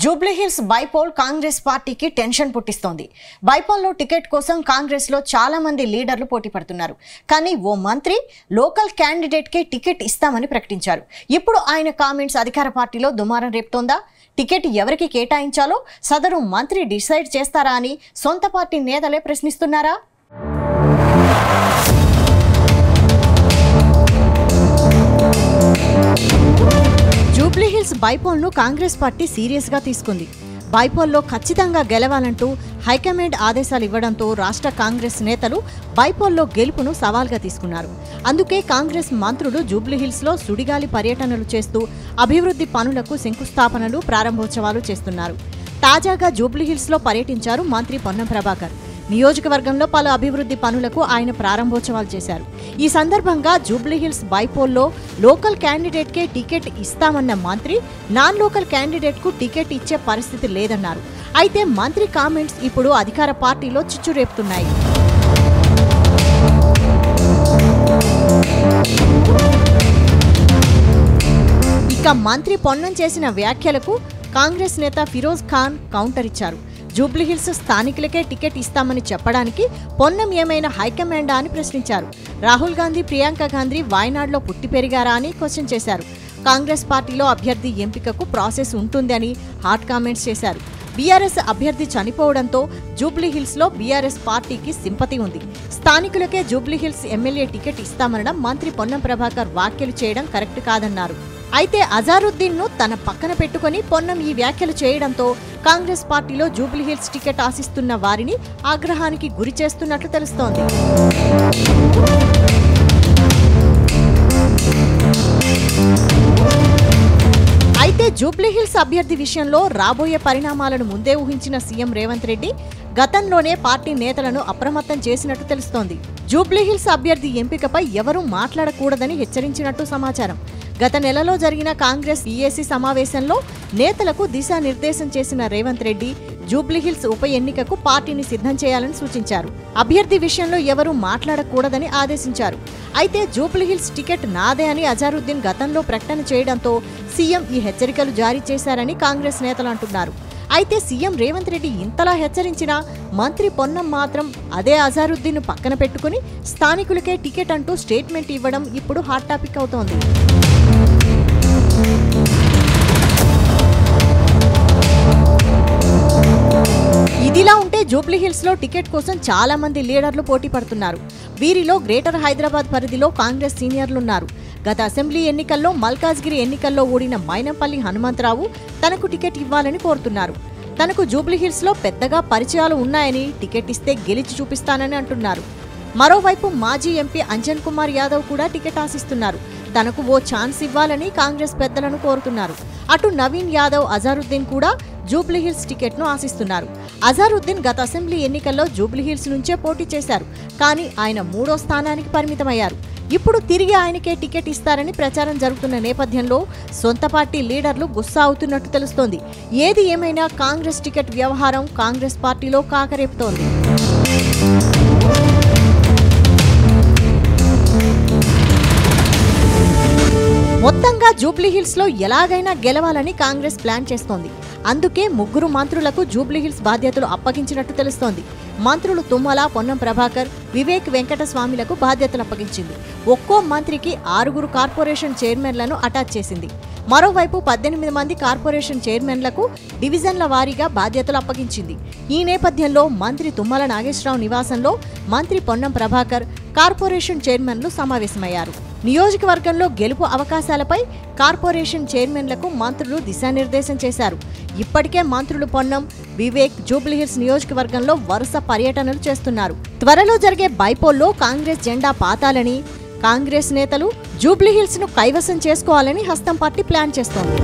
Jubilee Hills bypoll Congress పార్టీకి tension పుట్టిస్తోంది. బైపోల్లో ticket కోసం కాంగ్రెస్ లో చాలా మంది లీడర్లు పోటీ పడుతున్నారు. కానీ ఓ మంత్రి లోకల్ క్యాండిడేట్ కి టికెట్ ఇస్తామని ప్రకటించారు. ఇప్పుడు ఆయన కామెంట్స్ అధికార పార్టీలో దుమారం రేపుతోందా? టికెట్ ఎవరికి కేటాయించాలో సదరు మంత్రి డిసైడ్ చేస్తారా అని సొంత పార్టీ నేతలే ప్రశ్నిస్తున్నారా? జూబ్లీహిల్స్ బైపోల్ను కాంగ్రెస్ పార్టీ సీరియస్ గా తీసుకుంది. బైపోల్లో ఖచ్చితంగా గెలవాలంటూ హైకమాండ్ ఆదేశాలు ఇవ్వడంతో రాష్ట్ర కాంగ్రెస్ నేతలు బైపోల్లో గెలుపును సవాల్గా తీసుకున్నారు. అందుకే కాంగ్రెస్ మంత్రులు జూబ్లీహిల్స్లో సుడిగాలి పర్యటనలు చేస్తూ అభివృద్ధి పనులకు శంకుస్థాపనలు, ప్రారంభోత్సవాలు చేస్తున్నారు. తాజాగా జూబ్లీహిల్స్లో పర్యటించారు మంత్రి పొన్నం ప్రభాకర్. నియోజకవర్గంలో పలు అభివృద్ధి పనులకు ఆయన ప్రారంభోత్సవాలు చేశారు. ఈ సందర్భంగా జూబ్లీహిల్స్ బైపోల్లో లోకల్ క్యాండిడేట్కే టికెట్ ఇస్తామన్న మంత్రి నాన్ లోకల్ క్యాండిడేట్కు టికెట్ ఇచ్చే పరిస్థితి లేదన్నారు. అయితే మంత్రి కామెంట్స్ ఇప్పుడు అధికార పార్టీలో చిచ్చు రేపుతున్నాయి. ఇక మంత్రి పొన్నం చేసిన వ్యాఖ్యలకు కాంగ్రెస్ నేత ఫిరోజ్ ఖాన్ కౌంటర్ ఇచ్చారు. జూబ్లీహిల్స్ స్థానికులకే టికెట్ ఇస్తామని చెప్పడానికి పొన్నం ఏమైనా హైకమాండా అని ప్రశ్నించారు. రాహుల్ గాంధీ, ప్రియాంక గాంధీ వాయనాడ్లో పుట్టి పెరిగారా అని క్వశ్చన్ చేశారు. కాంగ్రెస్ పార్టీలో అభ్యర్థి ఎంపికకు ప్రాసెస్ ఉంటుంది అని హాట్ కామెంట్స్ చేశారు. బీఆర్ఎస్ అభ్యర్థి చనిపోవడంతో జూబ్లీహిల్స్లో బీఆర్ఎస్ పార్టీకి సింపతి ఉంది. స్థానికులకే జూబ్లీహిల్స్ ఎమ్మెల్యే టికెట్ ఇస్తామనడం మంత్రి పొన్నం ప్రభాకర్ వ్యాఖ్యలు చేయడం కరెక్ట్ కాదన్నారు. అయితే అజారుద్దీన్ను తన పక్కన పెట్టుకుని పొన్నం ఈ వ్యాఖ్యలు చేయడంతో కాంగ్రెస్ పార్టీలో జూబ్లీహిల్స్ టికెట్ ఆశిస్తున్న వారిని ఆగ్రహానికి గురి చేస్తున్నట్లు తెలుస్తోంది. అయితే జూబ్లీహిల్స్ అభ్యర్థి విషయంలో రాబోయే పరిణామాలను ముందే ఊహించిన సీఎం రేవంత్ రెడ్డి గతంలోనే పార్టీ నేతలను అప్రమత్తం చేసినట్టు తెలుస్తోంది. జూబ్లీహిల్స్ అభ్యర్థి ఎంపికపై ఎవరూ మాట్లాడకూడదని హెచ్చరించినట్టు సమాచారం. గత నెలలో జరిగిన కాంగ్రెస్ పీఏసీ సమావేశంలో నేతలకు దిశానిర్దేశం చేసిన రేవంత్ రెడ్డి జూబ్లీహిల్స్ ఉప ఎన్నికకు పార్టీని సిద్ధం చేయాలని సూచించారు. అభ్యర్థి విషయంలో ఎవరూ మాట్లాడకూడదని ఆదేశించారు. అయితే జూబ్లీహిల్స్ టికెట్ నాదే అని అజారుద్దీన్ గతంలో ప్రకటన చేయడంతో సీఎం ఈ హెచ్చరికలు జారీ చేశారని కాంగ్రెస్ నేతలు అంటున్నారు. అయితే సీఎం రేవంత్ రెడ్డి ఇంతలా హెచ్చరించినా మంత్రి పొన్నం మాత్రం అదే అజారుద్దీన్ను పక్కన పెట్టుకుని స్థానికులకే టికెట్ అంటూ స్టేట్మెంట్ ఇవ్వడం ఇప్పుడు హాట్ టాపిక్ అవుతోంది. ఇదిలా ఉంటే జూబ్లీహిల్స్లో టికెట్ కోసం చాలా మంది లీడర్లు పోటీ పడుతున్నారు. వీరిలో గ్రేటర్ హైదరాబాద్ పరిధిలో కాంగ్రెస్ సీనియర్లున్నారు. గత అసెంబ్లీ ఎన్నికల్లో, మల్కాజ్గిరి ఎన్నికల్లో ఓడిన మైనంపల్లి హనుమంతరావు తనకు టికెట్ ఇవ్వాలని కోరుతున్నారు. తనకు జూబ్లీహిల్స్లో పెద్దగా పరిచయాలు ఉన్నాయని, టికెట్ ఇస్తే గెలిచి చూపిస్తానని అంటున్నారు. మరోవైపు మాజీ ఎంపీ అంజన్ కుమార్ యాదవ్ కూడా టికెట్ ఆశిస్తున్నారు. తనకు ఓ ఛాన్స్ ఇవ్వాలని కాంగ్రెస్ పెద్దలను కోరుతున్నారు. అటు నవీన్ యాదవ్, అజారుద్దీన్ కూడా జూబ్లీహిల్స్ టికెట్ను ఆశిస్తున్నారు. అజారుద్దీన్ గత అసెంబ్లీ ఎన్నికల్లో జూబ్లీహిల్స్ నుంచే పోటీ చేశారు. కానీ ఆయన 3వ స్థానానికి పరిమితమయ్యారు. ఇప్పుడు తిరిగి ఆయనకే టికెట్ ఇస్తారని ప్రచారం జరుగుతున్న నేపథ్యంలో సొంత పార్టీ లీడర్లు గుస్సా అవుతున్నట్టు తెలుస్తోంది. ఏది ఏమైనా కాంగ్రెస్ టికెట్ వ్యవహారం కాంగ్రెస్ పార్టీలో కాకరేపుతోంది. మొత్తంగా జూబ్లీహిల్స్లో ఎలాగైనా గెలవాలని కాంగ్రెస్ ప్లాన్ చేస్తోంది. అందుకే 3 మంత్రులకు జూబ్లీహిల్స్ బాధ్యతలు అప్పగించినట్టు తెలుస్తోంది. మంత్రులు తుమ్మల, పొన్నం ప్రభాకర్, వివేక్ వెంకటస్వామిలకు బాధ్యతలు అప్పగించింది. ఒక్కో మంత్రికి 6 కార్పొరేషన్ చైర్మన్లను అటాచ్ చేసింది. మరోవైపు 18 మంది కార్పొరేషన్ చైర్మన్లకు డివిజన్ల వారీగా బాధ్యతలు అప్పగించింది. ఈ నేపథ్యంలో మంత్రి తుమ్మల నాగేశ్వరరావు నివాసంలో మంత్రి పొన్నం ప్రభాకర్, కార్పొరేషన్ చైర్మన్లు సమావేశమయ్యారు. నియోజకవర్గంలో గెలుపు అవకాశాలపై కార్పొరేషన్ చైర్మన్లకు మంత్రులు దిశానిర్దేశం చేశారు. ఇప్పటికే మంత్రులు పొన్నం, వివేక్ జూబ్లీహిల్స్ నియోజకవర్గంలో వరుస పర్యటనలు చేస్తున్నారు. త్వరలో జరిగే బైపోల్లో కాంగ్రెస్ జెండా పాతాలని కాంగ్రెస్ నేతలు జూబ్లీహిల్స్ ను కైవసం చేసుకోవాలని హస్తం పార్టీ ప్లాన్ చేస్తోంది.